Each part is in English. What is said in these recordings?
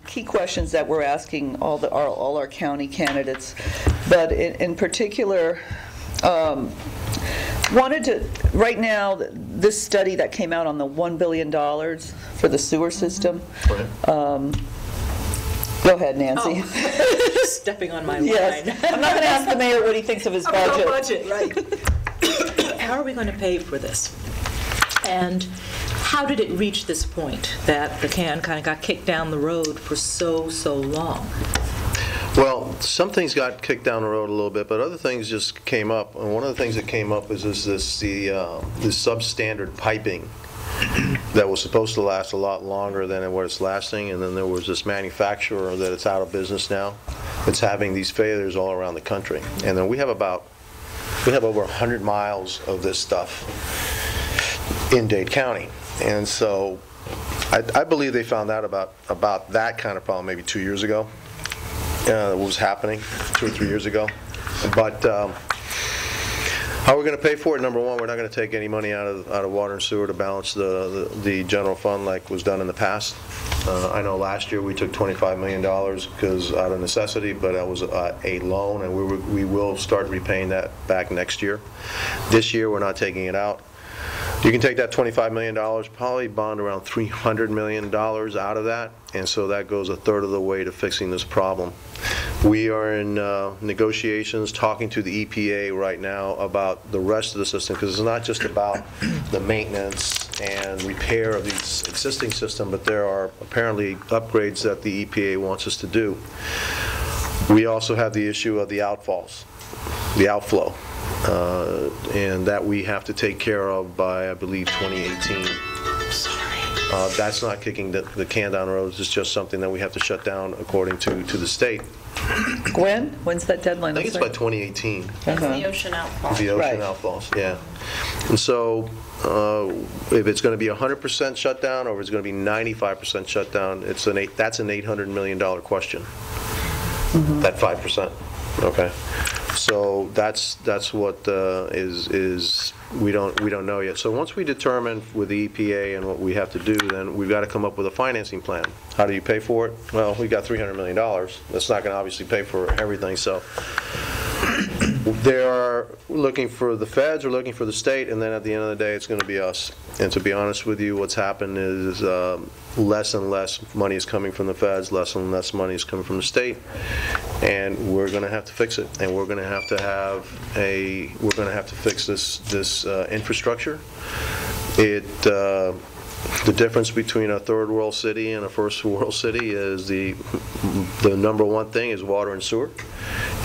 Key questions that we're asking all our county candidates, but in particular, wanted to, right now, this study that came out on the $1 billion for the sewer system. Go ahead, Nancy. Oh. Stepping on my line. Yes. I'm not going to ask the mayor what he thinks of his budget. No budget, right. How are we going to pay for this? And how did it reach this point that the can kind of got kicked down the road for so long? Well, some things got kicked down the road a little bit, but other things just came up. And one of the things that came up is the substandard piping that was supposed to last a lot longer than what it's lasting. And then there was this manufacturer that it's out of business now. It's having these failures all around the country. And then we have over 100 miles of this stuff in Dade County. And so I believe they found out about that kind of problem maybe 2 years ago. What was happening 2 or 3 years ago. But how are we going to pay for it? Number one, we're not going to take any money out of water and sewer to balance the general fund like was done in the past. I know last year we took $25 million because out of necessity, but that was a loan, and we will start repaying that back next year. This year we're not taking it out. You can take that $25 million, probably bond around $300 million out of that, and so that goes a third of the way to fixing this problem. We are in negotiations, talking to the EPA right now about the rest of the system, because it's not just about the maintenance and repair of the existing system, but there are apparently upgrades that the EPA wants us to do. We also have the issue of the outfalls, the outflow. And that we have to take care of by, I believe, 2018. Sorry. That's not kicking the can down the road. It's just something that we have to shut down according to the state. When's that deadline? I think it's by 2018. That's the ocean outfalls. The ocean outfalls, yeah. And so if it's going to be 100% shutdown or if it's going to be 95% shutdown, that's an $800 million question. That 5%. Okay. So that's what is we don't know yet. So once we determine with the EPA and what we have to do, then we've got to come up with a financing plan. How do you pay for it? Well, we got $300 million. That's not going to obviously pay for everything. So they are looking for the feds, or looking for the state, and then at the end of the day, it's going to be us. And to be honest with you, what's happened is less and less money is coming from the feds, less and less money is coming from the state, and we're going to have to fix it. And we're going to have to fix this infrastructure. The difference between a third world city and a first world city is the number one thing is water and sewer,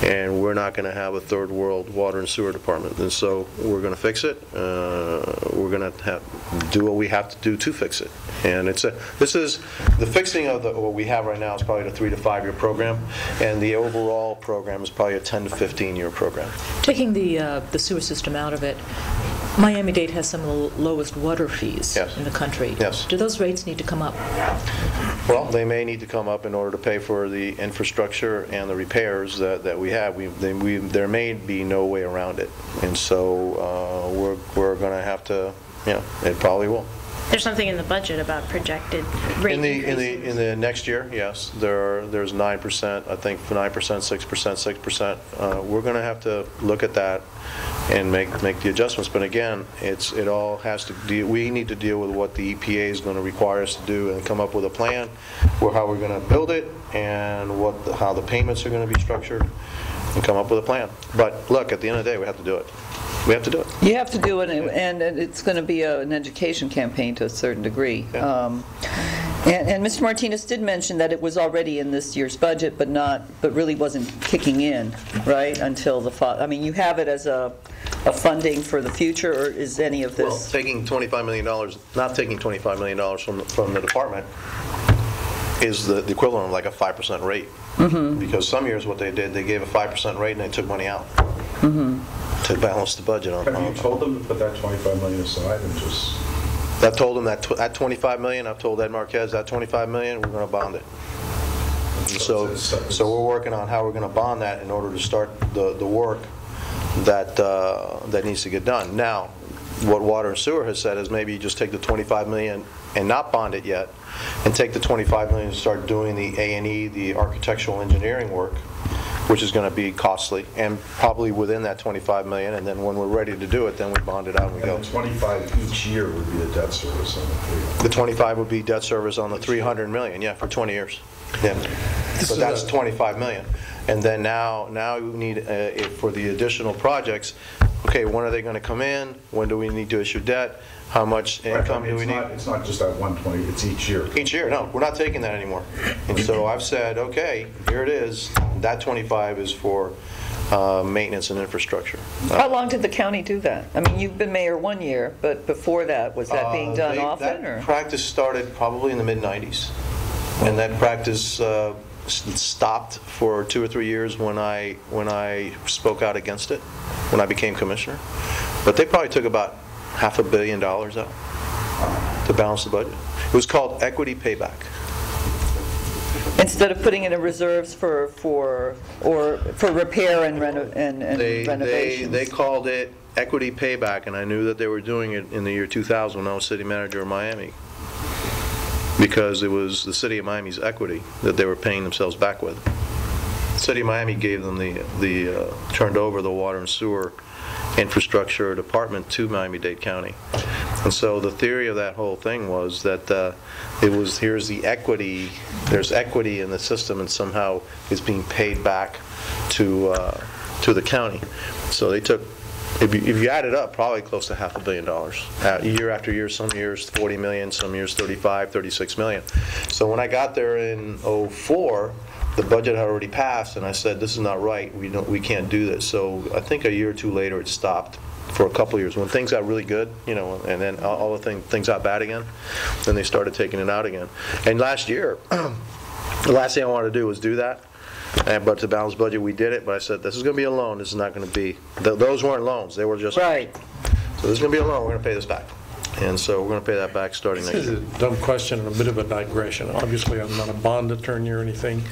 and we're not going to have a third world water and sewer department. And so we're going to fix it. We're going to do what we have to do to fix it. And this is the fixing of what we have right now is probably a 3 to 5 year program, and the overall program is probably a 10 to 15 year program. Taking the sewer system out of it, Miami-Dade has some of the lowest water fees in the country. Yes. Do those rates need to come up? Well, they may need to come up in order to pay for the infrastructure and the repairs that we have. There may be no way around it, and so we're going to have to. It probably will. There's something in the budget about projected rate increases. In the next year, yes, there's 9%. I think 9%, 6%, 6%. We're going to have to look at that and make the adjustments. But again, it all has to deal. We need to deal with what the EPA is going to require us to do and come up with a plan for how we're going to build it and how the payments are going to be structured, and come up with a plan. But look, at the end of the day, we have to do it. We have to do it. You have to do it, and it's going to be an education campaign to a certain degree. Yeah. And Mr. Martinez did mention that it was already in this year's budget, but really wasn't kicking in, right, until the fall. I mean, you have it as a funding for the future, or is any of this? Well, taking $25 million, not taking $25 million from the department is the equivalent of like a 5% rate. Mm-hmm. Because some years what they did, they gave a 5% rate and they took money out. Mm-hmm. To balance the budget. Have you told them to put that $25 million aside and just? I've told them that at $25 million. I've told Ed Marquez that $25 million. We're going to bond it. So we're working on how we're going to bond that in order to start the work that needs to get done. Now, what Water and Sewer has said is maybe you just take the 25 million and not bond it yet, and take the 25 million and start doing the A&E, the architectural engineering work, which is going to be costly, and probably within that 25 million, and then when we're ready to do it, then we bond it out and we go. And the 25 each year would be the debt service on the 300. The 25 would be debt service on the 300 million, yeah, for 20 years. Yeah. But that's 25 million. And then now we need, for the additional projects, okay, when are they going to come in? When do we need to issue debt? How much income do we need? It's not just that 120, it's each year. Each year, no, we're not taking that anymore. And so I've said, okay, here it is. That 25 is for maintenance and infrastructure. How long did the county do that? I mean, you've been mayor 1 year, but before that, was that being done often? That practice started probably in the mid-90s. And that practice stopped for 2 or 3 years when I spoke out against it, when I became commissioner. But they probably took about $500 million out to balance the budget. It was called equity payback. Instead of putting it in reserves for repair and renovations. They called it equity payback, and I knew that they were doing it in the year 2000 when I was city manager of Miami, because it was the city of Miami's equity that they were paying themselves back with. The city of Miami gave them turned over the water and sewer infrastructure department to Miami-Dade County. And so the theory of that whole thing was that here's the equity, there's equity in the system, and somehow it's being paid back to the county. So they took, if you add it up, probably close to $500 million. Year after year, some years 40 million, some years 35, 36 million. So when I got there in '04, the budget had already passed, and I said, this is not right, we can't do this. So I think a year or two later it stopped for a couple of years. When things got really good, and then all the things got bad again, then they started taking it out again. And last year, the last thing I wanted to do was do that. But to balance budget, we did it, but I said, this is going to be a loan, this is not going to be, those weren't loans, they were just, right. So this is going to be a loan, we're going to pay this back. And so we're going to pay that back starting next year. This is a dumb question and a bit of a digression. Obviously, I'm not a bond attorney or anything.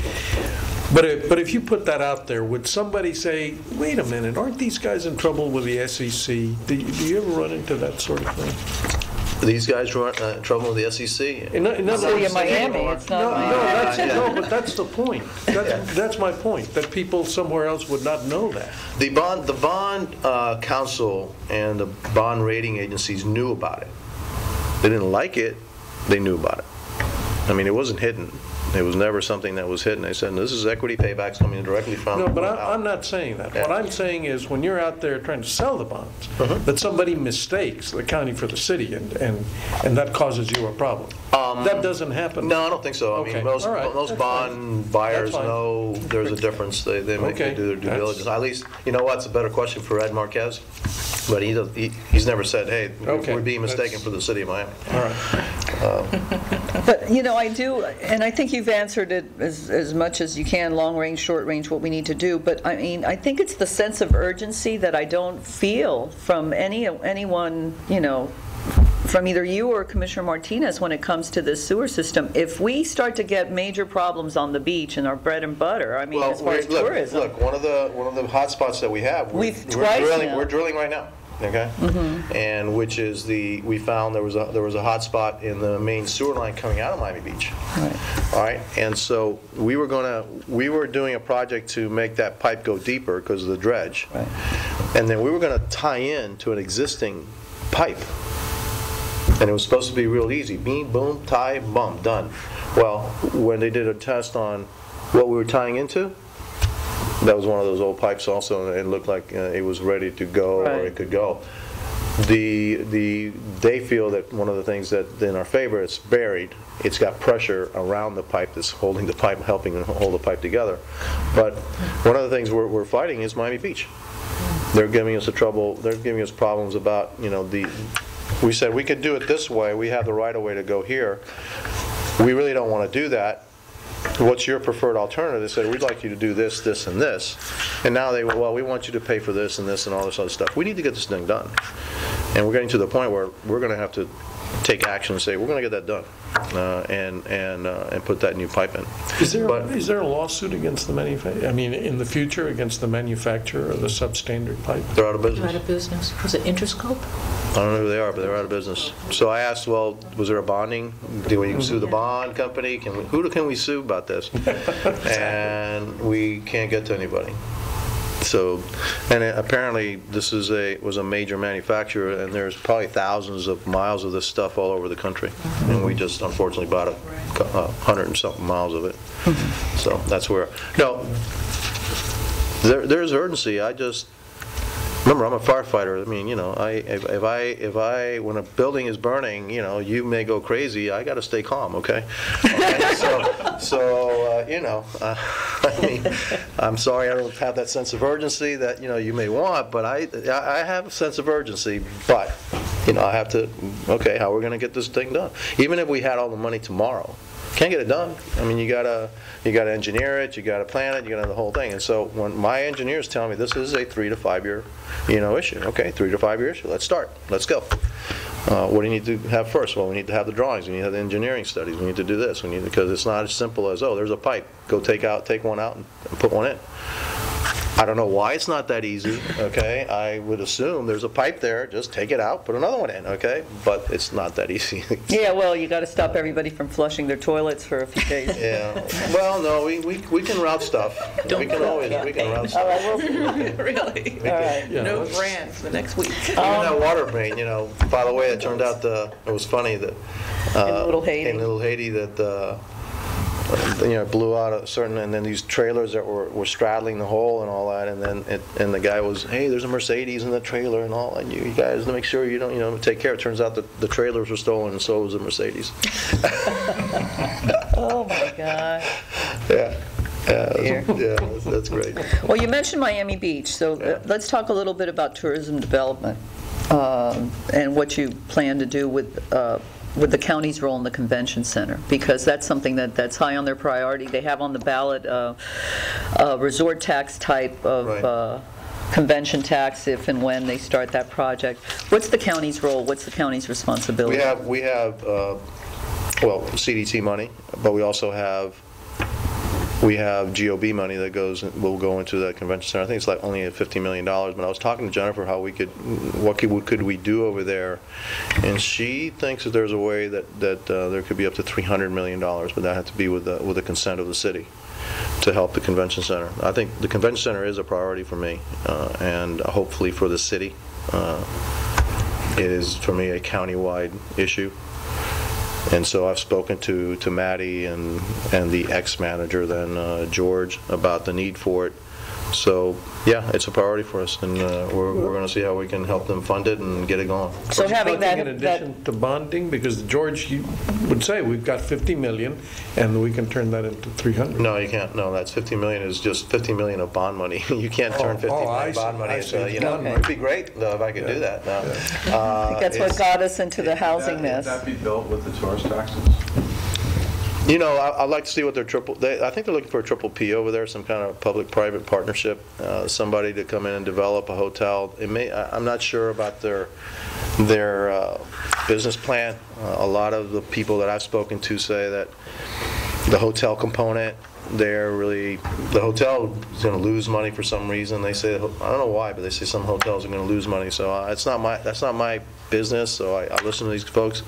But if you put that out there, would somebody say, wait a minute, aren't these guys in trouble with the SEC? Do you ever run into that sort of thing? These guys run trouble with the SEC. In other City words, of Miami, it's not Miami. No, but that's the point. That's my point, that people somewhere else would not know that. The bond council and the bond rating agencies knew about it. They didn't like it, they knew about it. I mean, it wasn't hidden. It was never something that was hidden. They said, this is equity paybacks coming directly from... No, but I'm not saying that. Yeah. What I'm saying is when you're out there trying to sell the bonds, that somebody mistakes the accounting for the city, and that causes you a problem. That doesn't happen. No, I don't think so. I mean, most bond buyers know there's a difference. They do their due diligence. At least, you know what, it's a better question for Ed Marquez. But he's never said, hey, we're being mistaken for the city of Miami. All right. But, I do, and I think you've answered it as much as you can, long range, short range, what we need to do. But, I mean, I think it's the sense of urgency that I don't feel from anyone, from either you or Commissioner Martinez when it comes to this sewer system. If we start to get major problems on the beach and our bread and butter, I mean, as far as tourism. Look, one of the hot spots that we have, we're drilling right now. Okay, and which is we found there was a hot spot in the main sewer line coming out of Miami Beach. Right. All right, and so we were doing a project to make that pipe go deeper because of the dredge, Right. and then we were going to tie in to an existing pipe, and it was supposed to be real easy. Beam, boom, tie, boom, done. Well, when they did a test on what we were tying into, that was one of those old pipes also, and it looked like it was ready to go, or it could go. They feel that one of the things that in our favor, it's buried. It's got pressure around the pipe that's holding the pipe, helping hold the pipe together. But one of the things we're fighting is Miami Beach. They're giving us They're giving us problems about we said we could do it this way. We have the right of way to go here. We really don't want to do that. What's your preferred alternative? They said, we'd like you to do this, this, and this. And now we want you to pay for this and this and all this other stuff. We need to get this thing done. And we're getting to the point where we're going to have to take action and say, we're going to get that done, and put that new pipe in. Is there a lawsuit against the manufacturer, I mean, in the future, against the manufacturer of the substandard pipe? They're out of You're business. out of business. Was it Interscope? I don't know who they are, but they're out of business. So I asked, well, was there a bonding? Do we sue the bond company? Who can we sue about this? And we can't get to anybody. So, and apparently this was a major manufacturer, and there's probably thousands of miles of this stuff all over the country, and we just unfortunately bought 100 and something miles of it. So that's where. No, there's urgency. Remember, I'm a firefighter. I mean, if I when a building is burning, you may go crazy. I got to stay calm, okay? I mean, I'm sorry I don't have that sense of urgency that you may want, but I have a sense of urgency. But I have to. Okay, how are we going to get this thing done? Even if we had all the money tomorrow, can't get it done. I mean, you gotta engineer it, you gotta plan it, you gotta have the whole thing. And so when my engineers tell me this is a 3 to 5 year, issue. Okay, 3 to 5 year issue. Let's start. Let's go. What do you need to have first? Well, we need to have the drawings. We need to have the engineering studies. We need to do this. Because it's not as simple as, oh, there's a pipe. Go take one out and put one in. I don't know why it's not that easy, okay? I would assume there's a pipe there, just take it out, put another one in, okay? But it's not that easy. Yeah, well, you got to stop everybody from flushing their toilets for a few days. Yeah. Well, no, we can route stuff. We can route stuff. All right, well, Really? all right. Yeah, No let's- brand for the next week. Even that water main, by the way, it turned out it was funny that In Little Haiti. in Little Haiti that blew out and then these trailers that were straddling the hole and all that, and the guy was, hey, there's a Mercedes in the trailer and all, and you guys make sure you don't take care. It turns out that the trailers were stolen and so was the Mercedes. Oh my God. Yeah. Here. Yeah, that's great. Well, you mentioned Miami Beach, so let's talk a little bit about tourism development and what you plan to do with the county's role in the convention center, because that's something that's high on their priority. They have on the ballot a resort tax type of Right. convention tax if and when they start that project. What's the county's role? What's the county's responsibility? We have CDT money, but we also have GOB money that will go into that convention center. I think it's like only at $50 million. But I was talking to Jennifer what could we do over there, and she thinks that there's a way that there could be up to $300 million, but that had to be with the consent of the city to help the convention center. I think the convention center is a priority for me, and hopefully for the city. It is for me a countywide issue. And so I've spoken to Maddie and the ex-manager then, George, about the need for it. So, yeah, it's a priority for us, and we're going to see how we can help them fund it and get it going. So having Funding in addition to bonding, because George, you would say we've got 50 million and we can turn that into 300. No, you can't. No, that's 50 million is just 50 million of bond money. You can't turn 50 I million see. bond money I see. into, Okay. it'd be great though if I could do that. No. I think that's what got us into the housing Would mess. that be built with the tourist taxes? I'd like to see what their I think they're looking for a triple P over there, some kind of public-private partnership, somebody to come in and develop a hotel. I'm not sure about their business plan. A lot of the people that I've spoken to say that the hotel component, the hotel is going to lose money for some reason. They say, I don't know why, but they say some hotels are going to lose money. So that's not my business. So I listen to these folks.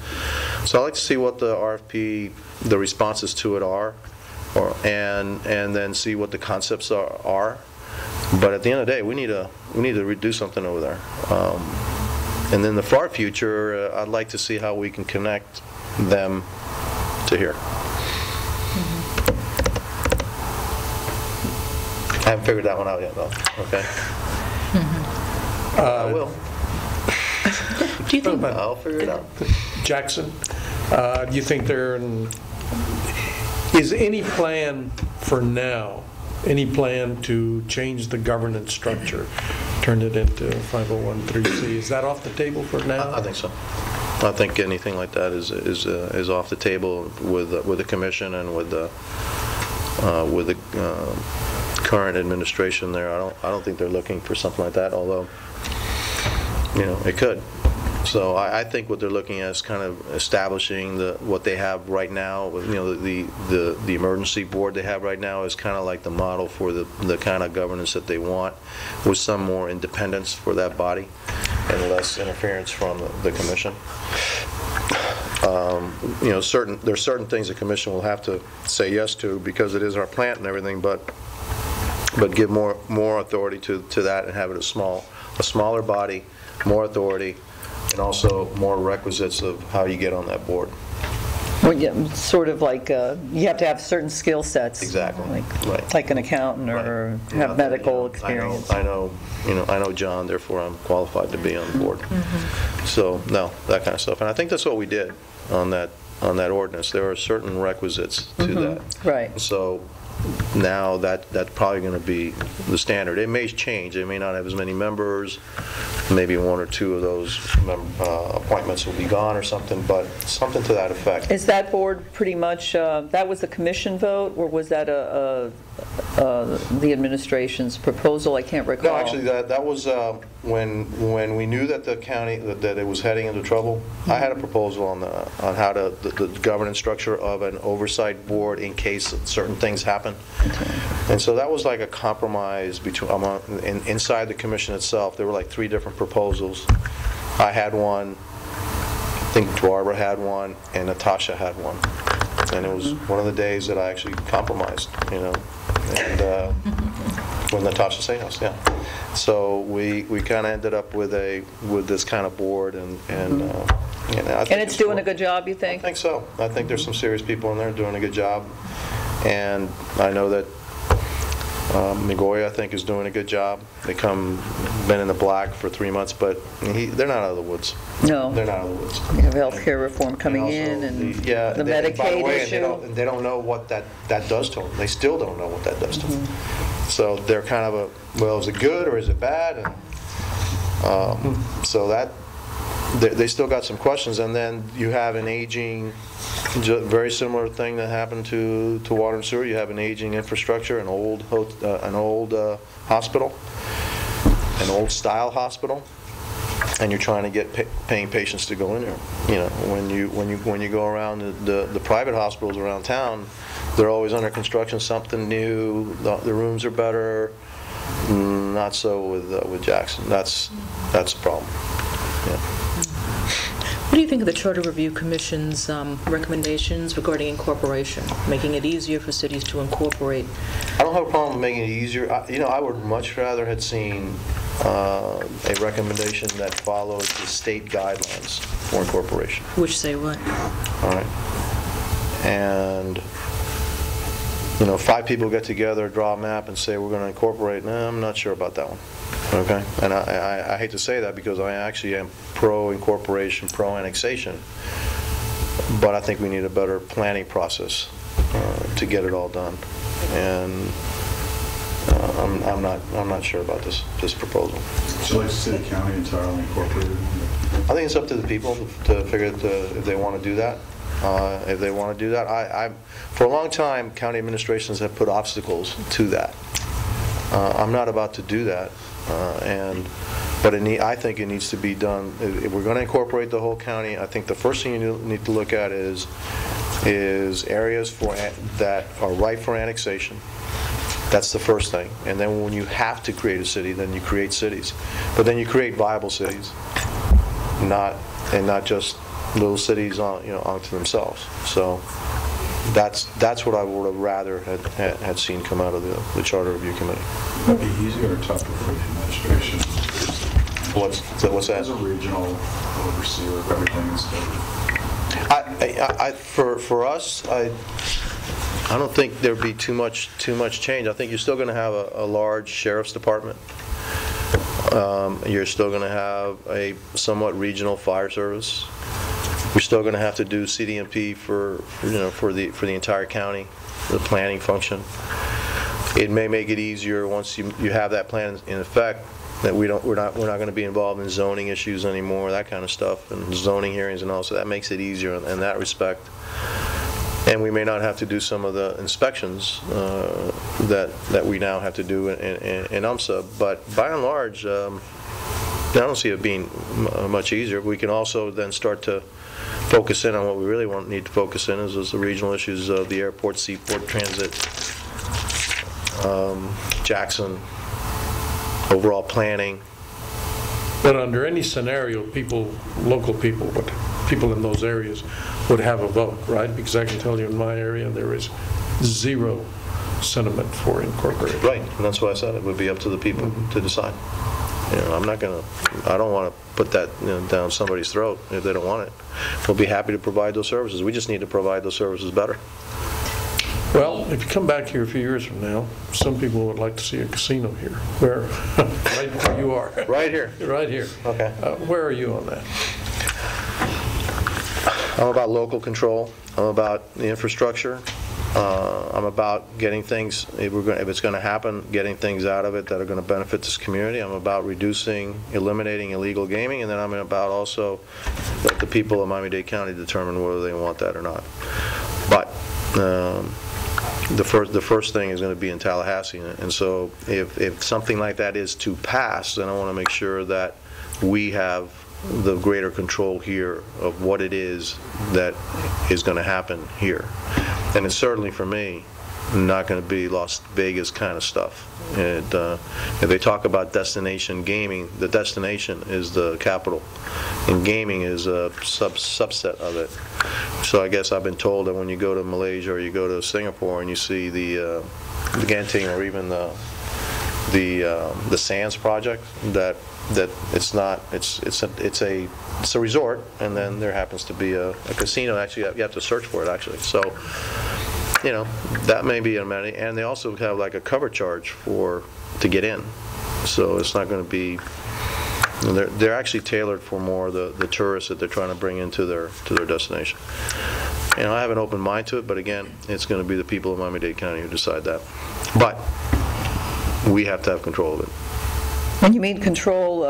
So I like to see what the RFP, the responses to it are, and then see what the concepts are. But at the end of the day, we need to do something over there. And in the far future, I'd like to see how we can connect them to here. I haven't figured that one out yet, though. Okay. I will. Do you think I'll figure it out. Jackson, do you think is any plan for now, any plan to change the governance structure, turn it into 501(c)(3)? Is that off the table for now? I think so. I think anything like that is off the table with the commission and with the current administration there. I don't think they're looking for something like that, although it could. So I think what they're looking at is kind of establishing what they have right now. The emergency board they have right now is kind of like the model for the kind of governance that they want, with some more independence for that body and less interference from the commission. There's certain things the commission will have to say yes to because it is our plant and everything, but give more authority to that and have it a smaller body, more authority, and also more requisites of how you get on that board. Well, yeah, sort of like you have to have certain skill sets. Exactly. Right. Like an accountant or Right. have medical experience. I know John, therefore I'm qualified to be on the board. So, no, that kind of stuff. And I think that's what we did on that ordinance. There are certain requisites to that. Right. So now that's probably going to be the standard. It may change. They may not have as many members. Maybe one or two of those appointments will be gone or something, but something to that effect. Is that board pretty much, that was a commission vote, or was that the administration's proposal? I can't recall. No, actually, that was when we knew that the county, that it was heading into trouble. I had a proposal on how the governance structure of an oversight board in case certain things happen. And so that was like a compromise inside the commission itself. There were like 3 different proposals. I had one, I think Barbara had one, and Natasha had one. And it was one of the days that I actually compromised, and when Natasha said yes, yeah. So we kind of ended up with this kind of board, and I think it's doing a good job, you I think? think so. I think there's some serious people in there doing a good job, and I know that Migoya, I think, is doing a good job. Been in the black for 3 months, but they're not out of the woods. No. They're not out of the woods. You have health care reform coming in, and the Medicaid by the way, issue. and they don't know what that does to them. They still don't know what that does to them. So they're kind of well, is it good or is it bad? And so that they still got some questions. And then you have an aging, very similar thing that happened to water and sewer. You have an aging infrastructure, an old hospital, an old style hospital, and you're trying to get paying patients to go in there. When you go around the private hospitals around town, they're always under construction, something new. The rooms are better. Not so with Jackson. That's a problem. Yeah. What do you think of the Charter Review Commission's recommendations regarding incorporation, making it easier for cities to incorporate? I don't have a problem with making it easier. I would much rather had seen a recommendation that follows the state guidelines for incorporation. Which say what? All right. And 5 people get together, draw a map, and say we're going to incorporate. No, I'm not sure about that one. Okay, and I hate to say that because I actually am pro-incorporation, pro-annexation, but I think we need a better planning process to get it all done. And I'm not sure about this proposal. Would you like to see the county entirely incorporated? I think it's up to the people to figure out if they want to do that. If they want to do that, for a long time, county administrations have put obstacles to that. I'm not about to do that, but I think it needs to be done. If we're going to incorporate the whole county, I think the first thing you need to look at is areas that are ripe for annexation. That's the first thing. And then when you have to create a city, then you create cities. But then you create viable cities, not just little cities onto themselves. So that's what I would have rather had seen come out of the Charter Review Committee. Would it be easier or tougher for the administration? What's that? As a regional overseer of everything instead of... For us, I don't think there'd be too much change. I think you're still going to have a large sheriff's department. You're still going to have a somewhat regional fire service. You're still going to have to do CDMP for the entire county, the planning function. It may make it easier once you have that plan in effect that we're not going to be involved in zoning issues anymore, that kind of stuff, and zoning hearings and all. So that makes it easier in that respect. And we may not have to do some of the inspections that we now have to do in UMSA. But by and large, I don't see it being much easier. We can also then start to focus in on what we really need to focus in is the regional issues of the airport, seaport, transit, Jackson, overall planning. But under any scenario, local people in those areas would have a vote, right? Because I can tell you in my area, there is zero sentiment for incorporation. Right, and that's why I said it would be up to the people to decide. I don't want to put that down somebody's throat if they don't want it. We'll be happy to provide those services. We just need to provide those services better. Well, if you come back here a few years from now, some people would like to see a casino here. Right where you are. Right here. Right here. Okay. Where are you on that? I'm about local control. I'm about the infrastructure. I'm about getting things, if it's going to happen, getting things out of it that are going to benefit this community. I'm about eliminating illegal gaming, and then I'm about also let the people of Miami-Dade County determine whether they want that or not. But the first thing is going to be in Tallahassee, and so if something like that is to pass, then I want to make sure that we have the greater control here of what it is that is going to happen here. And it's certainly, for me, not going to be Las Vegas kind of stuff. If they talk about destination gaming, the destination is the capital, and gaming is a subset of it. So I guess I've been told that when you go to Malaysia or you go to Singapore and you see the Genting or even the Sands project, that it's not, it's a resort, and then there happens to be a casino. Actually, you have to search for it, actually. So, that may be an amenity, and they also have like a cover charge to get in. So it's not going to be. They're actually tailored for more the tourists that they're trying to bring into their destination. I have an open mind to it, but again, it's going to be the people of Miami-Dade County who decide that. But we have to have control of it. When you mean control,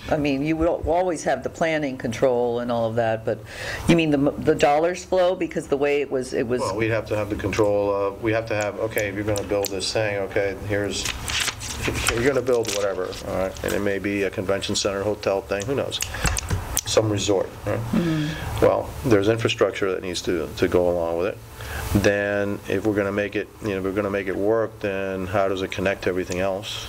you will always have the planning control and all of that, but you mean the dollars flow, because the way it was. Well, we'd have to have the control. We have to have, okay, if you're going to build this thing, okay, you're going to build whatever, all right, and it may be a convention center, hotel thing, who knows, some resort, right? Mm-hmm. Well, there's infrastructure that needs to go along with it. Then, if we're going to make it, we're going to make it work, then how does it connect to everything else?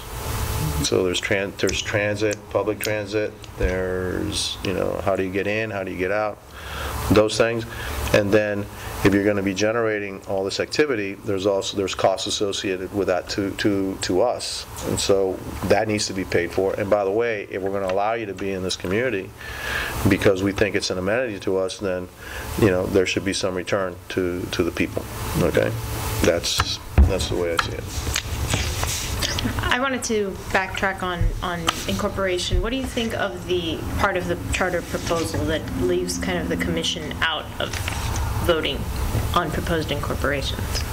So there's transit, public transit, there's, how do you get in, how do you get out, those things. And then if you're going to be generating all this activity, there's costs associated with that to us. And so that needs to be paid for. And by the way, if we're going to allow you to be in this community because we think it's an amenity to us, then, there should be some return to the people. Okay? That's the way I see it. I wanted to backtrack on incorporation. What do you think of the part of the charter proposal that leaves kind of the commission out of voting on proposed incorporations?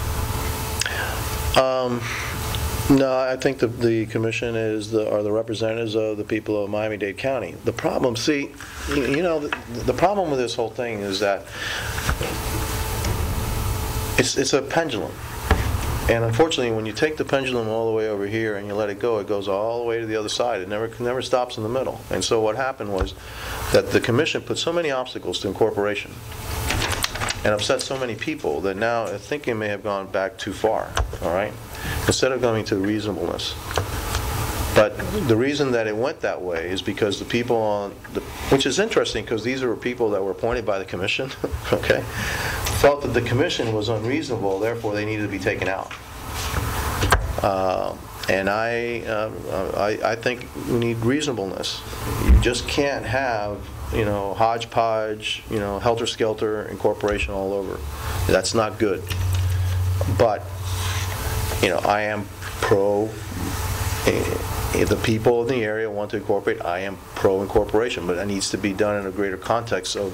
No, I think the commission are the representatives of the people of Miami-Dade County. The problem, the problem with this whole thing is that it's a pendulum. And unfortunately, when you take the pendulum all the way over here and you let it go, it goes all the way to the other side. It never stops in the middle. And so what happened was that the commission put so many obstacles to incorporation and upset so many people that now I think it may have gone back too far, all right? Instead of going to reasonableness. But the reason that it went that way is because the people which is interesting because these are people that were appointed by the commission, okay, felt that the commission was unreasonable, therefore they needed to be taken out. And I think we need reasonableness. You just can't have, hodgepodge, helter-skelter incorporation all over. That's not good. But, I am pro. If the people in the area want to incorporate, I am pro-incorporation, but that needs to be done in a greater context of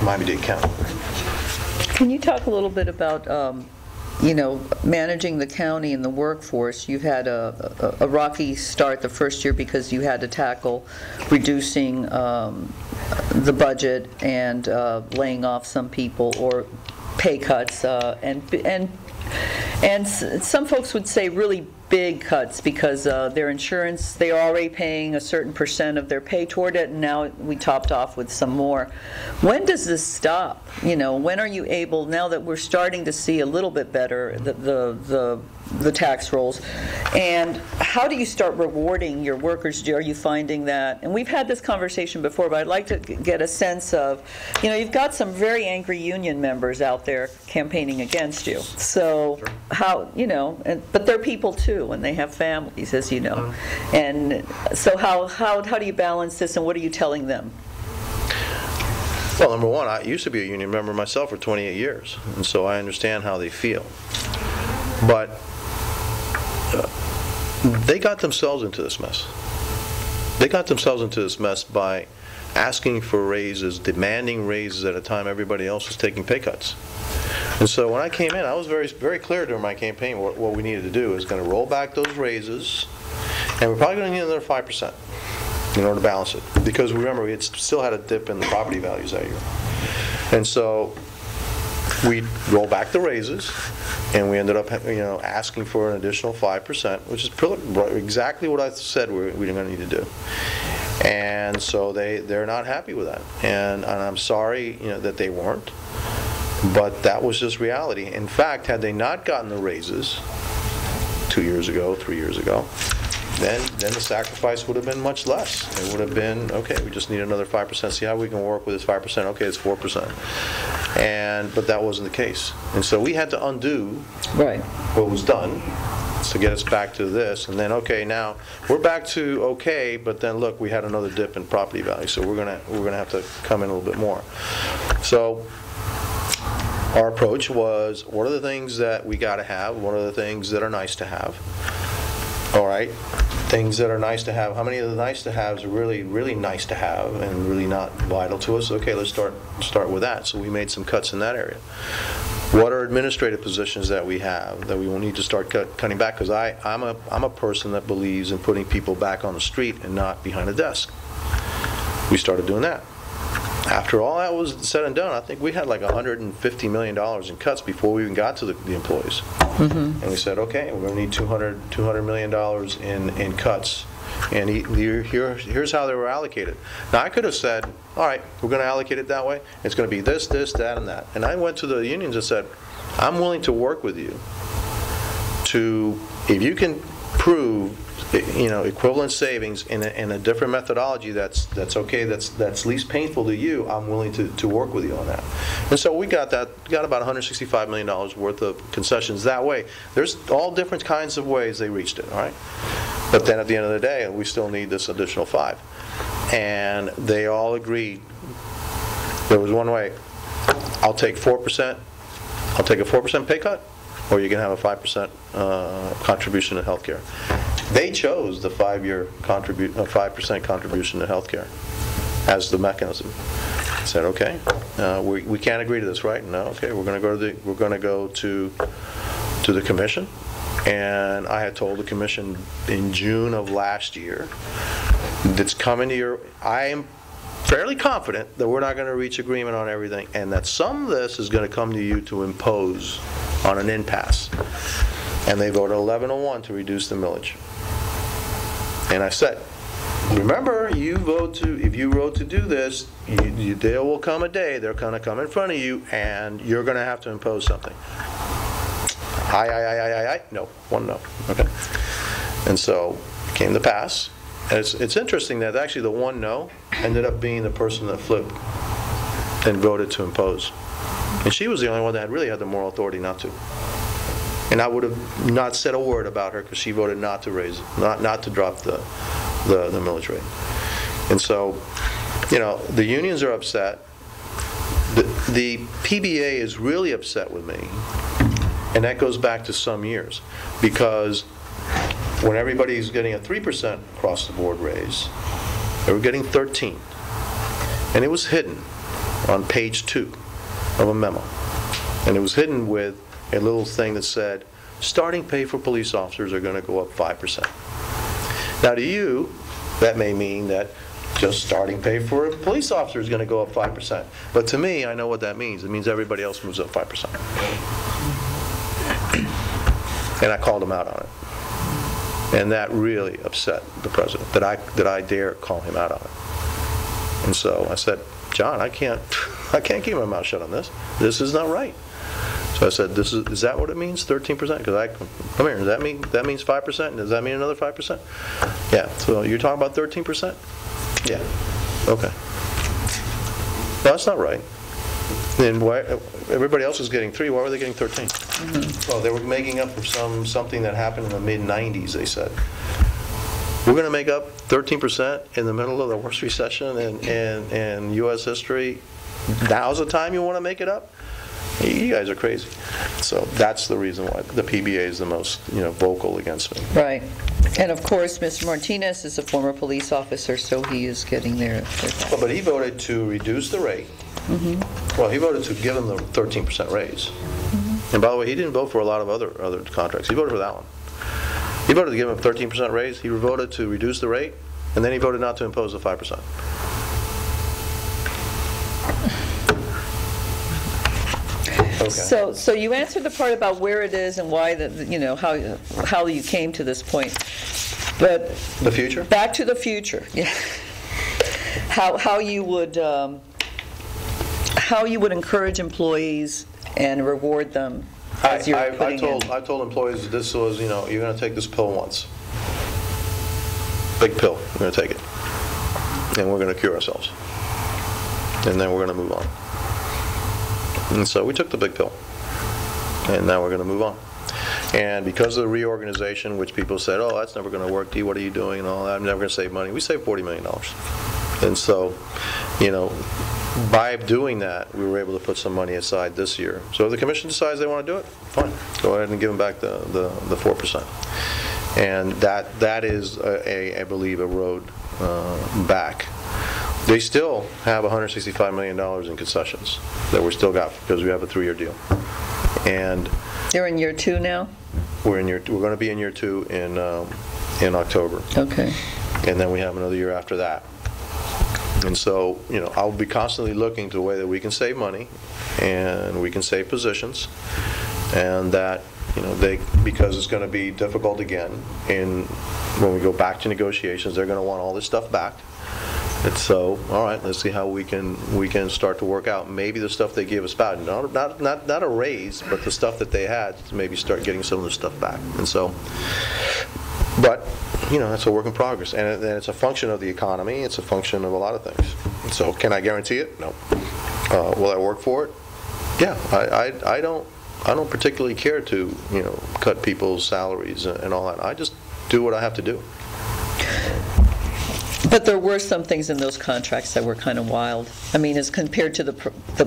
Miami-Dade County. Can you talk a little bit about, managing the county and the workforce? You've had a rocky start the first year because you had to tackle reducing the budget and laying off some people or pay cuts and some folks would say really big cuts because their insurance, they are already paying a certain percent of their pay toward it, and now we topped off with some more. When does this stop? You know, when are you able, now that we're starting to see a little bit better, the tax rolls, and how do you start rewarding your workers? Are you finding that, and we've had this conversation before, but I'd like to get a sense of, you know, you've got some very angry union members out there campaigning against you. So how, you know, but they're people too, and they have families, as you know. And so how do you balance this, and what are you telling them? Well, number one, I used to be a union member myself for 28 years, and so I understand how they feel. But they got themselves into this mess. They got themselves into this mess by asking for raises, demanding raises at a time everybody else was taking pay cuts. And so when I came in, I was very, very clear during my campaign what we needed to do is going to roll back those raises, and we're probably going to need another 5% in order to balance it. Because remember, we had still had a dip in the property values that year. And so we rolled back the raises, and we ended up, you know, asking for an additional 5%, which is exactly what I said we're going to need to do. And so they're not happy with that, and I'm sorry, you know, that they weren't, but that was just reality. In fact, had they not gotten the raises 2 years ago, 3 years ago, then the sacrifice would have been much less. It would have been, okay, we just need another 5%. See how we can work with this 5%. Okay, it's 4%. But that wasn't the case. And so we had to undo what was done to get us back to this. And then, okay, now we're back to okay, but then look, we had another dip in property value. So we're gonna have to come in a little bit more. So our approach was, what are the things that we got to have? What are the things that are nice to have? All right, things that are nice to have. How many of the nice to haves are really, really nice to have and really not vital to us? Okay, let's start with that. So we made some cuts in that area. What are administrative positions that we have that we will need to start cutting back? Because I'm a person that believes in putting people back on the street and not behind a desk. We started doing that. After all that was said and done, I think we had like $150 million in cuts before we even got to the employees. And we said, okay, we're going to need $200 million in cuts. And here's how they were allocated. Now, I could have said, all right, we're going to allocate it that way. It's going to be this, this, that, and that. And I went to the unions and said, I'm willing to work with you to, if you can prove, you know, equivalent savings in a different methodology that's okay, that's least painful to you, I'm willing to work with you on that. And so we got about $165 million worth of concessions that way. There's all different kinds of ways they reached it, all right? But then at the end of the day, we still need this additional 5. And they all agreed. There was one way. I'll take 4%. I'll take a 4% pay cut, or you can have a 5% contribution to health care. They chose the 5% contribution to health care as the mechanism. I said, okay, we can't agree to this, right? No, okay, we're going to go to the commission. And I had told the commission in June of last year, that's coming to your, I am fairly confident that we're not going to reach agreement on everything, and that some of this is going to come to you to impose on an impasse. And they voted 11-1 to reduce the millage. And I said, remember, if you vote to do this, there will come a day, they're going to come in front of you, and you're going to have to impose something. No, one no. Okay. And so it came to pass. And it's interesting that actually the one no ended up being the person that flipped and voted to impose. And she was the only one that really had the moral authority not to. And I would have not said a word about her because she voted not to raise, not to drop the millage rate. And so, you know, the unions are upset. The PBA is really upset with me. And that goes back to some years, because when everybody's getting a 3% across the board raise, they were getting 13. And it was hidden on page 2 of a memo. And it was hidden with a little thing that said, starting pay for police officers are going to go up 5%. Now to you, that may mean that just starting pay for a police officer is going to go up 5%. But to me, I know what that means. It means everybody else moves up 5%. And I called them out on it. And that really upset the president, that I dare call him out on it. And so I said, John, I can't keep my mouth shut on this. This is not right. So I said, is that what it means, 13%? Because come here, that means 5%? Does that mean another 5%? Yeah, so you're talking about 13%? Yeah, okay. No, that's not right. Then why, everybody else is getting 3, why were they getting 13? Well, they were making up for something that happened in the mid-90s, they said. We're going to make up 13% in the middle of the worst recession in U.S. history. Now's the time you want to make it up? You guys are crazy. So that's the reason why the PBA is the most, vocal against me. Right. And of course, Mr. Martinez is a former police officer, so he is getting their Well, but he voted to reduce the rate. Well, he voted to give them the 13% raise. And by the way, he didn't vote for a lot of other contracts. He voted for that one. He voted to give him a 13% raise. He voted to reduce the rate, and then he voted not to impose the 5%. Okay. So you answered the part about where it is and why how you came to this point, but the future. Back to the future. Yeah. How you would encourage employees and reward them as you're putting in. I told employees this was, you're going to take this pill once. Big pill. We're going to take it, and we're going to cure ourselves, and then we're going to move on. And so we took the big pill, and now we're going to move on. And because of the reorganization, which people said, oh, that's never going to work, Dee, what are you doing, and all that, I'm never going to save money. We saved $40 million. And so, by doing that, we were able to put some money aside this year. So if the commission decides they want to do it, fine. Go ahead and give them back the 4%. And that is, I believe, a road back. They still have $165 million in concessions that we're still got because we have a 3-year deal. And they're in year 2 now? We're going to be in year 2 in October. Okay. And then we have another year after that. And so, I'll be constantly looking to the way that we can save money and we can save positions, and that, because it's going to be difficult again, and when we go back to negotiations, they're going to want all this stuff back. And so, all right, let's see how we can start to work out maybe the stuff they gave us back, not a raise, but the stuff that they had, to maybe start getting some of the stuff back. And so, but that's a work in progress, and it's a function of the economy. It's a function of a lot of things. So, can I guarantee it? No. Will I work for it? Yeah. I don't particularly care to cut people's salaries and all that. I just do what I have to do. But there were some things in those contracts that were kind of wild. I mean, as compared to the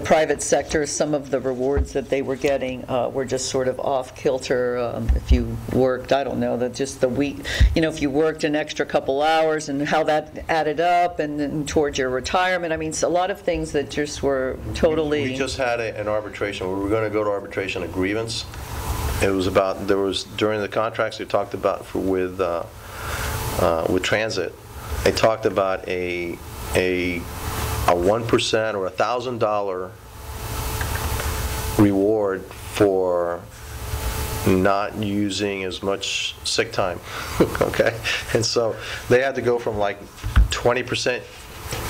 private sector, some of the rewards that they were getting were just sort of off kilter. If you worked, I don't know, that just the week, if you worked an extra couple hours and how that added up and then towards your retirement. I mean, a lot of things that just were totally. We just had an arbitration where we were going to go to arbitration, a grievance. It was about, during the contracts they talked about with transit. They talked about a 1% or $1,000 reward for not using as much sick time. Okay, and so they had to go from like 20%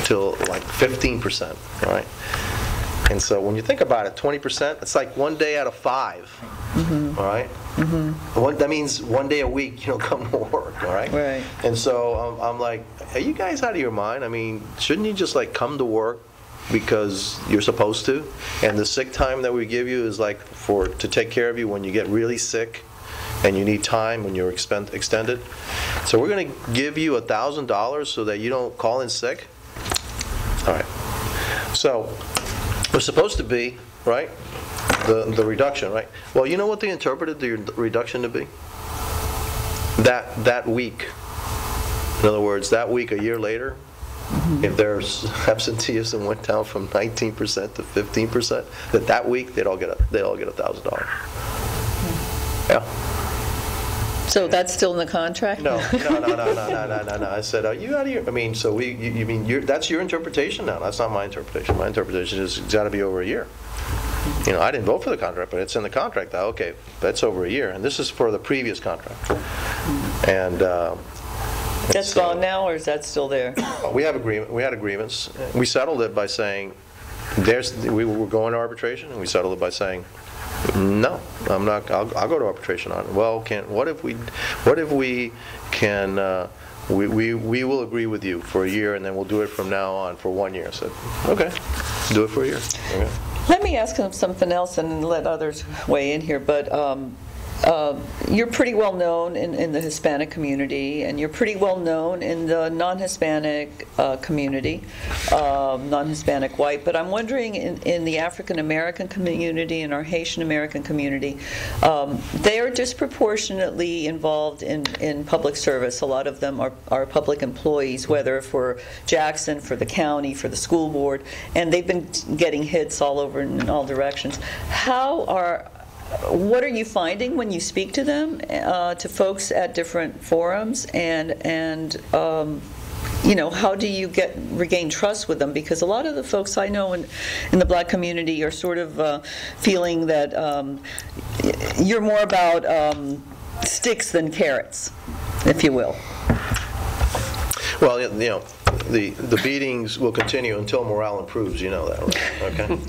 to like 15%, right? And so when you think about it, 20%, it's like 1 day out of 5, all right? That means 1 day a week you don't come to work, all right? Right. And so I'm like, are you guys out of your mind? I mean, shouldn't you just like come to work because you're supposed to? And the sick time that we give you is like to take care of you when you get really sick and you need time when you're extended. So we're going to give you $1,000 so that you don't call in sick? All right. So we're supposed to be, right, the reduction, right? Well, you know what they interpreted the reduction to be? That week. In other words, that week a year later, if their absenteeism went down from 19% to 15%, that week they'd all get $1,000. Yeah. So that's still in the contract? No. I said, are you out of your? I mean, so that's your interpretation now. That's not my interpretation. My interpretation is it's got to be over a year. I didn't vote for the contract, but it's in the contract. Okay, that's over a year, and this is for the previous contract. And That's gone now, or is that still there? we had agreements. We settled it by saying we were going to arbitration, and we settled it by saying, no, I'm not. I'll go to arbitration on it. Well, what if we can? We will agree with you for a year, and then we'll do it from now on for 1 year. I said, okay, do it for a year. Okay. Let me ask him something else and let others weigh in here, but you're pretty well known in the Hispanic community, and you're pretty well known in the non-Hispanic community, non-Hispanic white, but I'm wondering in the African American community and our Haitian American community, they are disproportionately involved in public service. A lot of them are public employees, whether for Jackson, for the county, for the school board, and they've been getting hits all over in all directions. What are you finding when you speak to them, to folks at different forums, and how do you regain trust with them? Because a lot of the folks I know in the black community are sort of feeling that you're more about sticks than carrots, if you will. Well, the beatings will continue until morale improves. You know that, right? Okay.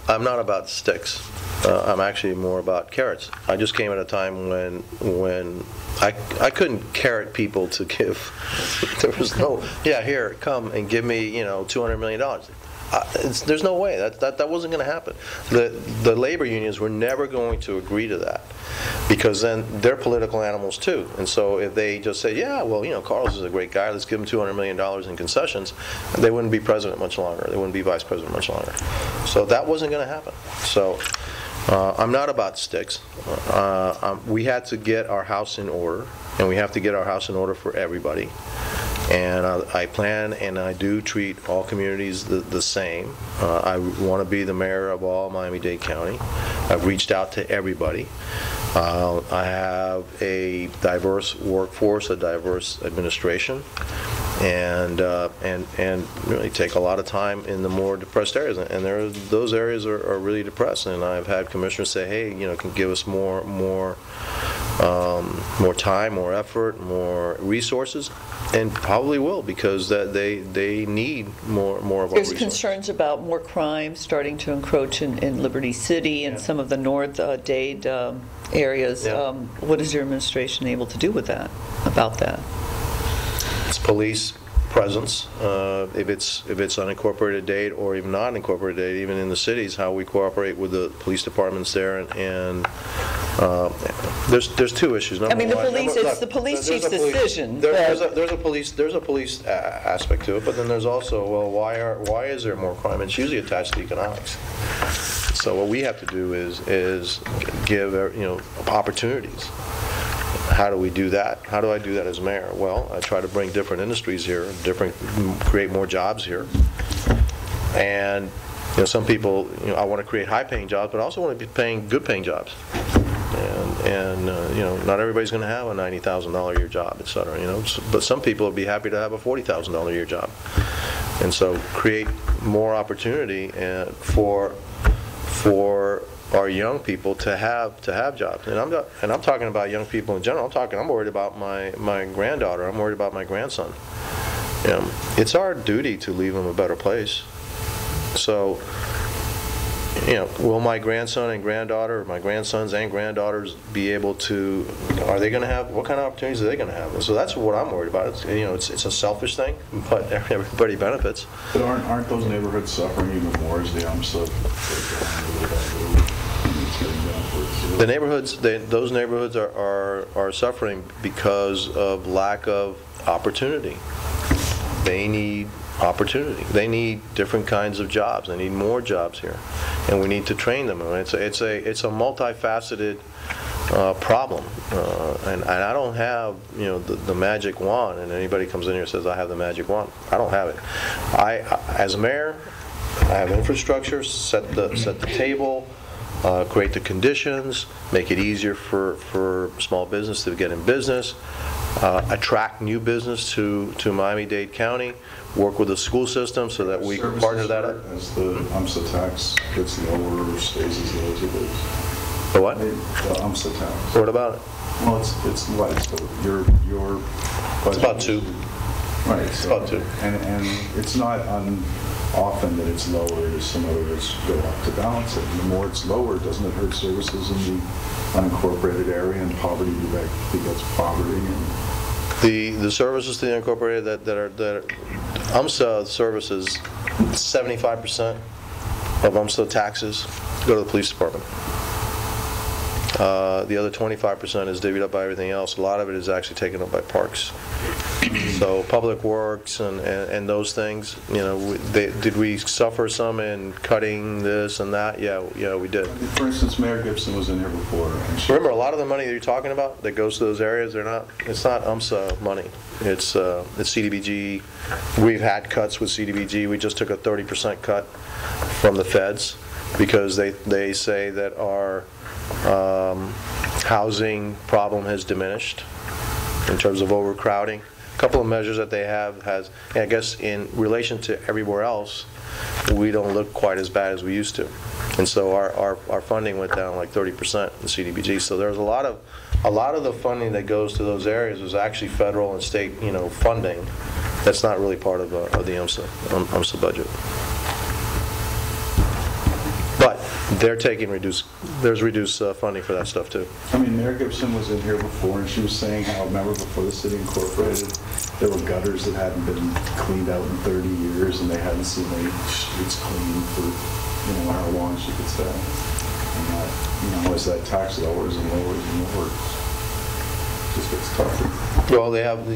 I'm not about sticks. I'm actually more about carrots. I just came at a time when I couldn't carrot people to give. There was no, here, come and give me, $200 million. There's no way. That wasn't going to happen. The labor unions were never going to agree to that, because then they're political animals too. And so if they just say, Carlos is a great guy, let's give him $200 million in concessions, they wouldn't be president much longer. They wouldn't be vice president much longer. So that wasn't going to happen. So I'm not about sticks. We had to get our house in order, and we have to get our house in order for everybody. And I plan and I do treat all communities the same. I want to be the mayor of all Miami-Dade County. I've reached out to everybody. I have a diverse workforce, a diverse administration, and really take a lot of time in the more depressed areas. And those areas are really depressed. And I've had commissioners say, hey, can give us more time, more effort, more resources, and probably will, because they need more of our resources. There's concerns about more crime starting to encroach in Liberty City and some of the North Dade areas. Yeah. What is your administration able to do with that? About that? It's police presence, if it's unincorporated Dade or even not unincorporated Dade, even in the cities, how we cooperate with the police departments there, and there's two issues. Number one, it's the police chief's decision. There's a police aspect to it, but then there's also, why is there more crime? It's usually attached to economics. So what we have to do is give opportunities. How do we do that? How do I do that as mayor? Well, I try to bring different industries here, create more jobs here. And some people, I want to create high-paying jobs, but I also want to be paying good-paying jobs. And not everybody's going to have a $90,000 a year job, et cetera. But some people would be happy to have a $40,000 a year job. And so create more opportunity for our young people to have jobs. And I'm talking about young people in general. I'm worried about my granddaughter. I'm worried about my grandson. It's our duty to leave them a better place. So, will my grandson and granddaughter, or my grandsons and granddaughters be able to, what kind of opportunities are they going to have? And so that's what I'm worried about. It's a selfish thing, but everybody benefits. But aren't those neighborhoods suffering even more as the opposite? The neighborhoods, those neighborhoods are suffering because of lack of opportunity. They need opportunity. They need different kinds of jobs. They need more jobs here, and we need to train them. And it's a multifaceted problem, and I don't have the magic wand. And anybody comes in here and says I have the magic wand. I don't have it. As a mayor, I have infrastructure, set the table. Create the conditions, make it easier for small business to get in business, attract new business to Miami-Dade County, work with the school system so that we can partner that up. As the UMSA tax gets lower or stays as low as it is. The what? The UMSA tax. What about it? Well, it's what? Your It's about 2. Right. It's about 2. And it's not often that it's lower as some others go up to balance it. And the more it's lower, doesn't it hurt services in the unincorporated area, and poverty begets poverty? And The services to the unincorporated that are UMSA services, 75% of UMSA taxes go to the police department. The other 25% is divvied up by everything else. A lot of it is actually taken up by parks. So public works and those things, did we suffer some in cutting this and that? Yeah, we did. for instance, Mayor Gibson was in here before. And Remember, a lot of the money that you're talking about that goes to those areas, it's not UMSA money. It's CDBG. We've had cuts with CDBG. We just took a 30% cut from the feds because they say that our housing problem has diminished in terms of overcrowding. A couple of measures that they have has, I guess, in relation to everywhere else, we don't look quite as bad as we used to, and so our funding went down like 30% in CDBG. So there's a lot of the funding that goes to those areas is actually federal and state, funding. That's not really part of the UMSA budget. But there's reduced funding for that stuff too. I mean, Mayor Gibson was in here before, and she was saying how, remember, before the city incorporated, there were gutters that hadn't been cleaned out in 30 years, and they hadn't seen any streets cleaned for, how long, she could say. And that, as that tax lowers and lowers and lowers, it just gets tougher. Well,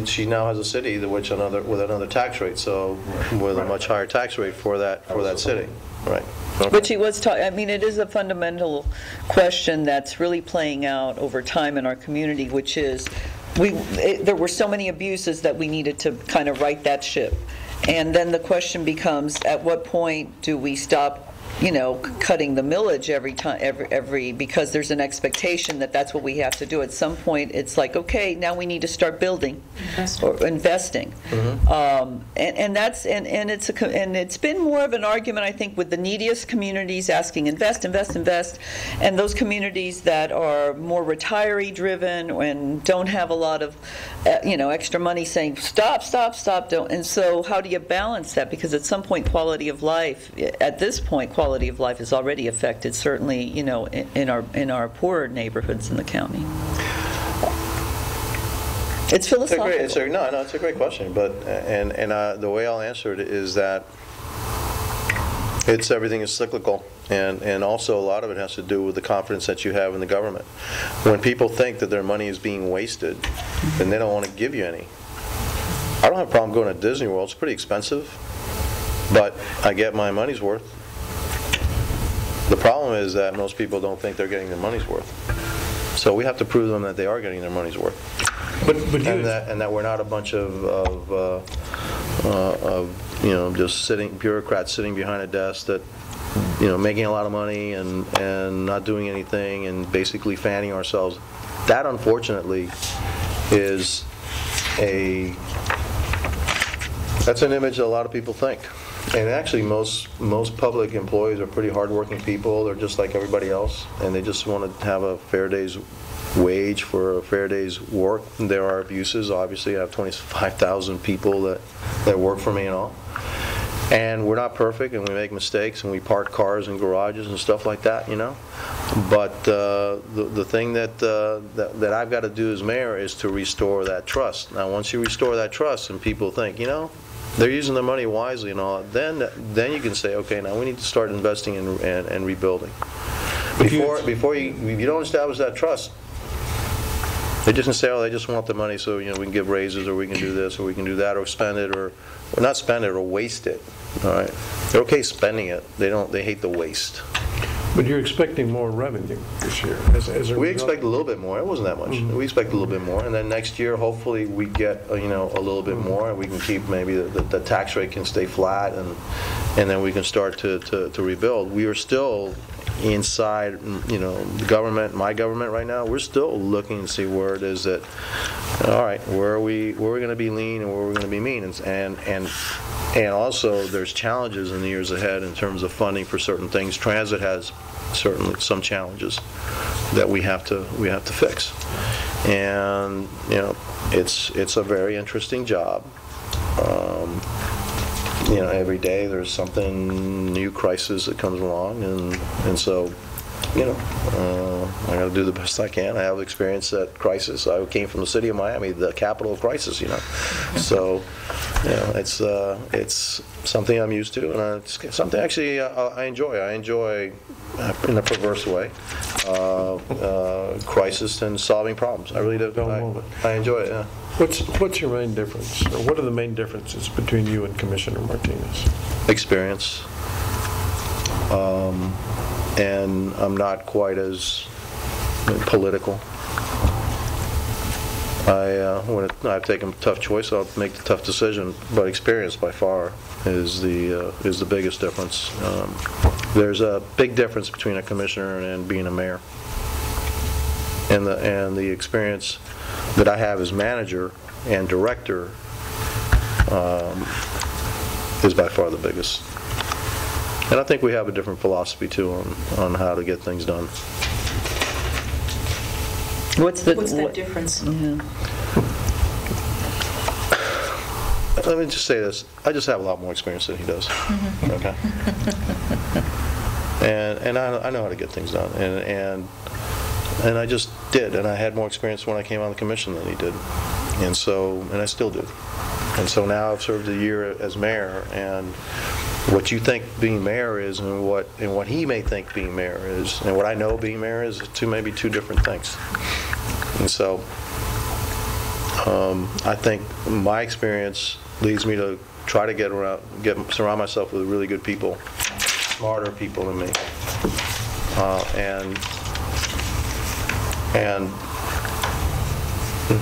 she now has a city with another tax rate, so with a much higher tax rate for that city. Right. Okay. But she was talking, it is a fundamental question that's really playing out over time in our community, which is there were so many abuses that we needed to kind of right that ship. And then the question becomes, at what point do we stop cutting the millage every because there's an expectation that that's what we have to do. At some point, it's like, okay, now we need to start building or investing, and it's been more of an argument, I think, with the neediest communities asking invest, and those communities that are more retiree driven and don't have a lot of extra money saying stop, don't. And so how do you balance that? Because at some point, quality of life of life is already affected, certainly, in our poorer neighborhoods in the county. It's philosophical. It's a great question, but the way I'll answer it is that everything is cyclical, and also a lot of it has to do with the confidence that you have in the government. When people think that their money is being wasted, then they don't want to give you any. I don't have a problem going to Disney World. It's pretty expensive, but I get my money's worth. The problem is that most people don't think they're getting their money's worth. So we have to prove to them that they are getting their money's worth. And that we're not a bunch of just bureaucrats sitting behind a desk that making a lot of money and not doing anything and basically fanning ourselves. That, unfortunately, is that's an image that a lot of people think. And actually, most public employees are pretty hardworking people. They're just like everybody else, and they just want to have a fair day's wage for a fair day's work. And there are abuses. Obviously, I have 25,000 people that work for me and all. And we're not perfect, and we make mistakes, and we park cars in garages and stuff like that, But the thing that I've got to do as mayor is to restore that trust. Now, once you restore that trust, and people think, they're using their money wisely and all, then you can say, okay, now we need to start investing and rebuilding. Before you don't establish that trust, they're just going to say, oh, they just want the money, so we can give raises, or we can do this, or we can do that, or spend it, or not spend it, or waste it. All right, they're okay spending it. They hate the waste. But you're expecting more revenue this year. We expect a little bit more. It wasn't that much. We expect a little bit more, and then next year, hopefully, we get a little bit more, and we can keep maybe the tax rate can stay flat, and then we can start to rebuild. We are still inside, the government, my government right now, we're still looking to see where it is that, all right, where are we going to be lean and where we're going to be mean, and also there's challenges in the years ahead in terms of funding for certain things. Transit has certainly some challenges that we have to fix, and it's a very interesting job. Every day there's something new crisis that comes along, and so I got to do the best I can. I have experience at crisis. I came from the city of Miami, the capital of crisis, so it's something I'm used to, and it's something actually I enjoy. I enjoy, in a perverse way, crisis and solving problems. I really do. I enjoy it. Yeah. What's your main difference, or what are the main differences between you and Commissioner Martinez? Experience. And I'm not quite as political. When I've taken a tough choice, I'll make the tough decision. But experience, by far, is the biggest difference. There's a big difference between a commissioner and being a mayor. And the experience that I have as manager and director is by far the biggest. And I think we have a different philosophy, too, on how to get things done. What's that difference? Yeah. Let me just say this. I just have a lot more experience than he does. Mm-hmm. Okay? And I know how to get things done. And I just did. And I had more experience when I came on the commission than he did. And I still do. And so now I've served a year as mayor, and what you think being mayor is and what he may think being mayor is and what I know being mayor is maybe two different things. And so I think my experience leads me to try to surround myself with really good people, smarter people than me,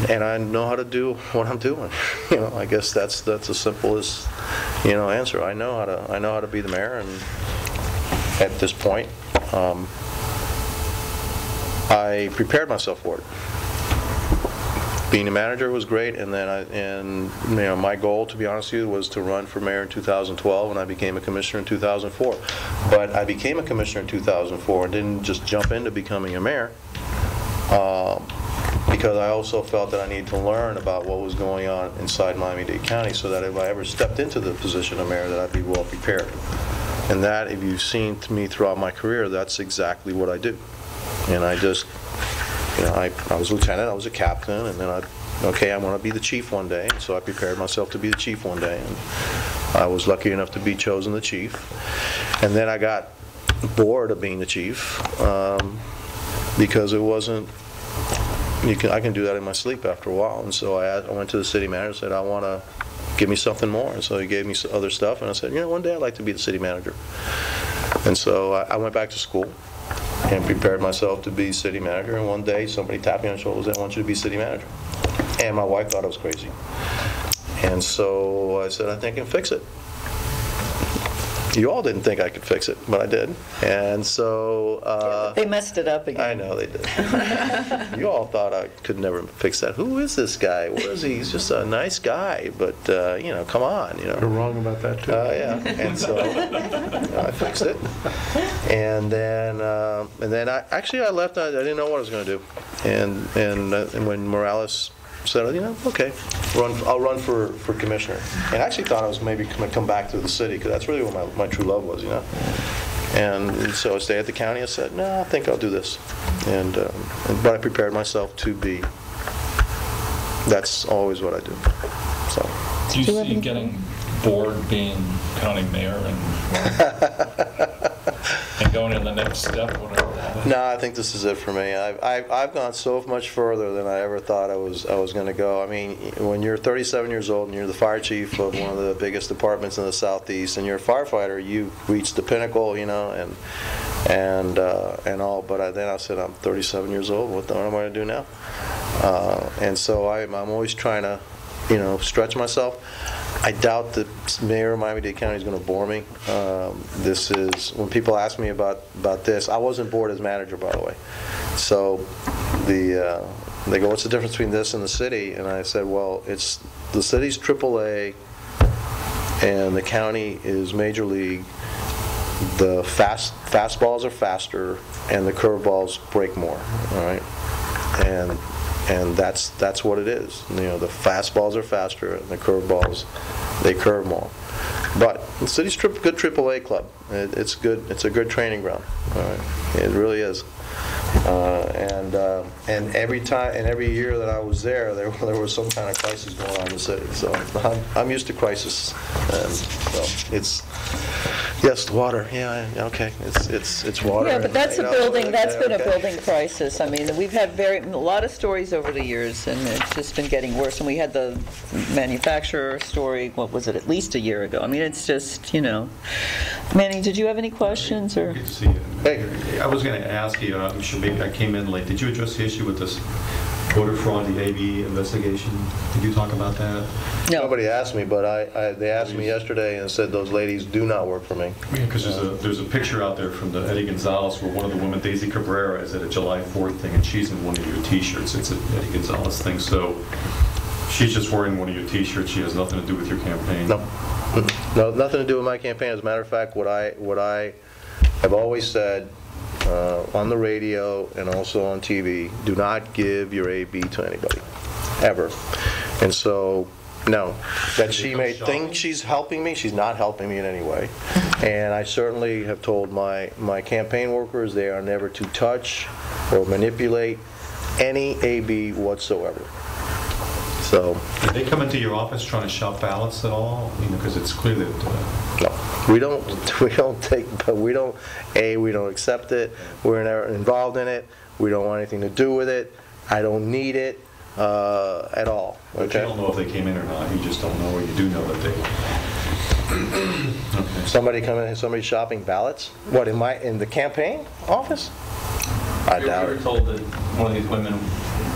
and I know how to do what I'm doing. I guess that's the simplest answer. I know how to be the mayor, and at this point, I prepared myself for it. Being a manager was great, and then my goal, to be honest with you, was to run for mayor in 2012, and I became a commissioner in 2004. But I became a commissioner in 2004 and didn't just jump into becoming a mayor, because I also felt that I needed to learn about what was going on inside Miami-Dade County, so that if I ever stepped into the position of mayor, that I'd be well prepared. And that, if you've seen me throughout my career, that's exactly what I do. And I just, I was a lieutenant, I was a captain, and then I want to be the chief one day. And so I prepared myself to be the chief one day, and I was lucky enough to be chosen the chief. And then I got bored of being the chief, because it wasn't, I can do that in my sleep after a while. And so I went to the city manager and said, I want to give me something more. And so he gave me some other stuff, and I said, one day I'd like to be the city manager. And so I went back to school and prepared myself to be city manager, and one day somebody tapped me on the shoulder and said, I want you to be city manager. And my wife thought I was crazy. And so I said, I think I can fix it. You all didn't think I could fix it, but I did. And so they messed it up again. I know they did. You all thought I could never fix that. Who is this guy? Where is he? He's just a nice guy, but come on, You're wrong about that too. Yeah. And so I fixed it. And then I left. I didn't know what I was going to do. And when Morales said, okay, I'll run for commissioner. And I actually thought I was maybe going to come back to the city, because that's really what my true love was, And so I stayed at the county. I said, no, I think I'll do this. But I prepared myself to be. That's always what I do. So. Do you see getting bored being county mayor and going to the next step, whatever that is? No, I think this is it for me. I've gone so much further than I ever thought I was going to go. I mean, when you're 37 years old and you're the fire chief of one of the biggest departments in the Southeast, and you're a firefighter, you've reached the pinnacle, and all. But then I said, I'm 37 years old. What am I going to do now? And so I'm always trying to stretch myself. I doubt that Mayor of Miami-Dade County is going to bore me. This is, when people ask me about this, I wasn't bored as manager, by the way. So they go, what's the difference between this and the city? And I said, well, it's the city's AAA and the county is Major League. The fastballs are faster and the curveballs break more, all right? And that's what it is. The fastballs are faster and the curveballs, they curve more. But the city's good AAA club. It's good. It's a good training ground. All right? It really is. And every time and every year that I was there was some kind of crisis going on in the city. So I'm used to crisis. And so it's yes, water. Yeah, okay. It's water. Yeah, but that's a building. That's been a building crisis. I mean, we've had a lot of stories over the years, and it's just been getting worse. And we had the manufacturer story. What was it? At least a year ago. I mean, it's just Manny, did you have any questions or? Good to see you. Hey. I was going to ask you. I'm sure maybe I came in late. Did you address the issue with this voter fraud, the AB investigation? Did you talk about that? No. Nobody asked me, but they asked me yesterday and said those ladies do not work for me. Because there's a picture out there from the Eddie Gonzalez where one of the women, Daisy Cabrera, is at a July 4th thing, and she's in one of your T-shirts. It's an Eddie Gonzalez thing. So she's just wearing one of your T-shirts. She has nothing to do with your campaign. No, nothing to do with my campaign. As a matter of fact, what I have always said on the radio and also on TV, do not give your AB to anybody, ever. And so, no, that she may think she's helping me, she's not helping me in any way. And I certainly have told my campaign workers they are never to touch or manipulate any AB whatsoever. So, did they come into your office trying to shop ballots at all? Because it's clear that no, we don't accept it. We're never involved in it. We don't want anything to do with it. I don't need it at all. But you don't know if they came in or not. You just don't know, or you do know that they. Okay. Somebody shopping ballots? What, in the campaign office? I doubt We it. were told that one of these women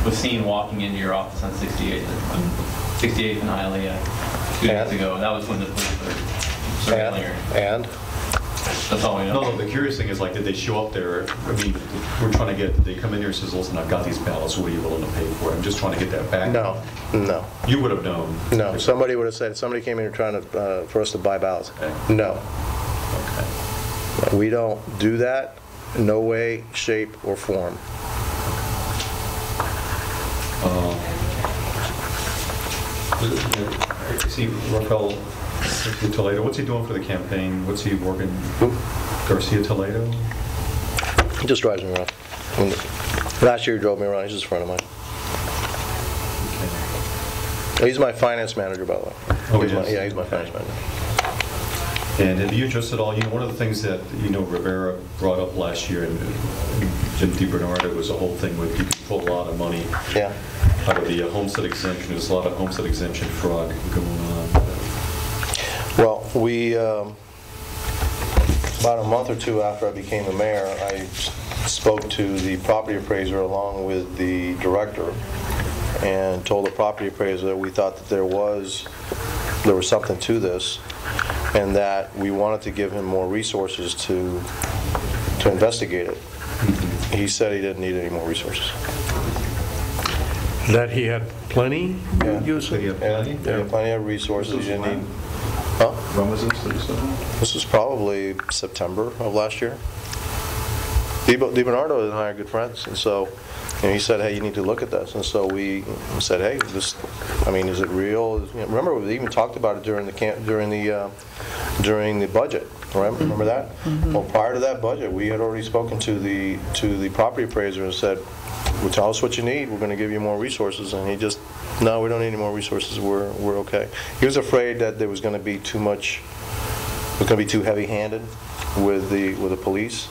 was seen walking into your office on 68th and Hialeah 2 days ago. That was when the police were surveilling her. And? That's all we know. No, the curious thing is, did they show up there? I mean, we're trying to did they come in here and says, listen, I've got these ballots, what are you willing to pay for it? I'm just trying to get that back. No. You would have known. No, somebody would have said, somebody came in here trying to, for us to buy ballots. Okay. No. Okay. We don't do that, no way, shape, or form. See, Rafael Toledo, what's he doing for the campaign? What's he working? Garcia Toledo? He just drives me around. Last year he drove me around. He's just a friend of mine. Okay. He's my finance manager, by the way. Oh, he is? Yeah, he's my finance manager. And have you addressed at all, one of the things that, Rivera brought up last year, and Jim DiBernardo, was a whole thing where you could pull a lot of money out of the homestead exemption. There's a lot of homestead exemption fraud going on. Well, we, about a month or two after I became the mayor, I spoke to the property appraiser along with the director and told the property appraiser that we thought that there was something to this, and that we wanted to give him more resources to investigate it. He said he didn't need any more resources. That he had plenty? He had plenty of resources. He didn't need. Huh? When was this? This was probably September of last year. DiBernardo and I are good friends, and so he said, hey, you need to look at this. And so we said, hey, is it real? Remember, we even talked about it during the budget. Remember that? Mm-hmm. Well, prior to that budget, we had already spoken to the property appraiser and said, well, tell us what you need. We're going to give you more resources. And he just, no, we don't need any more resources. We're okay. He was afraid that there was going to be too much. It was going to be too heavy-handed with the police.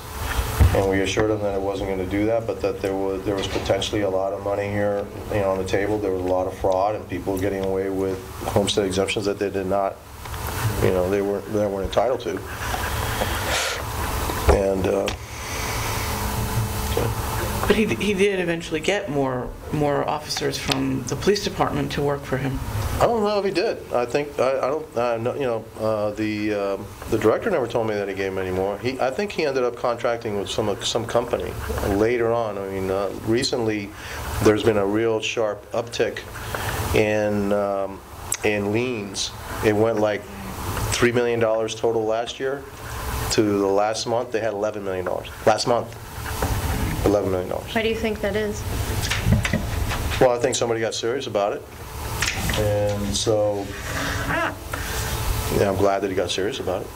And we assured him that it wasn't going to do that, but that there was potentially a lot of money here, on the table. There was a lot of fraud and people getting away with homestead exemptions that they did not, they weren't entitled to. And But he did eventually get more officers from the police department to work for him. I don't know if he did. I think, I don't, no, you know, the director never told me that he gave him any more. I think he ended up contracting with some company later on. I mean, recently, there's been a real sharp uptick in liens. It went like $3 million total last year to the last month, they had $11 million. Last month, $11 million. Why do you think that is? Well, I think somebody got serious about it. And so, yeah, I'm glad that he got serious about it.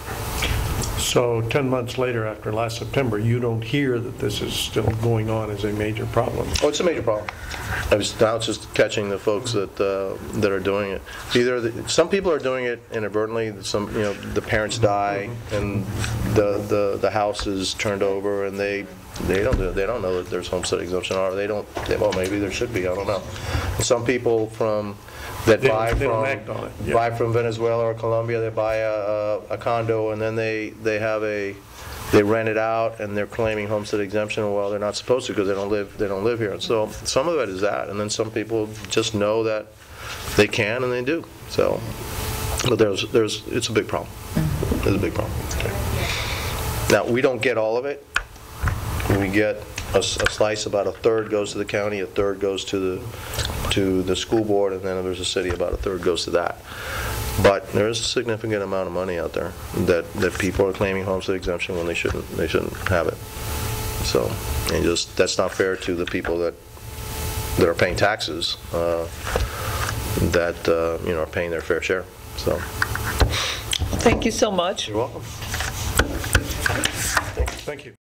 So 10 months later, after last September, you don't hear that this is still going on as a major problem? Oh, it's a major problem. Now it's just catching the folks that are doing it. Either some people are doing it inadvertently. Some, you know, the parents die and the house is turned over, and they don't know that there's homestead exemption, or well, maybe there should be. I don't know. And some people buy from Venezuela or Colombia, they buy a condo, and then they rent it out, and they're claiming homestead exemption. Well, they're not supposed to, because they don't live here. And so some of it is that, and then some people just know that they can, and they do. So, but it's a big problem. It's a big problem. Okay. Now, we don't get all of it. We get a slice. About a third goes to the county, a third goes to the school board, and then there's a city. About a third goes to that. But there is a significant amount of money out there that people are claiming homestead exemption when they shouldn't have it. So, and that's not fair to the people that are paying taxes, that are paying their fair share. So, Thank you so much. you're welcome. Thank you.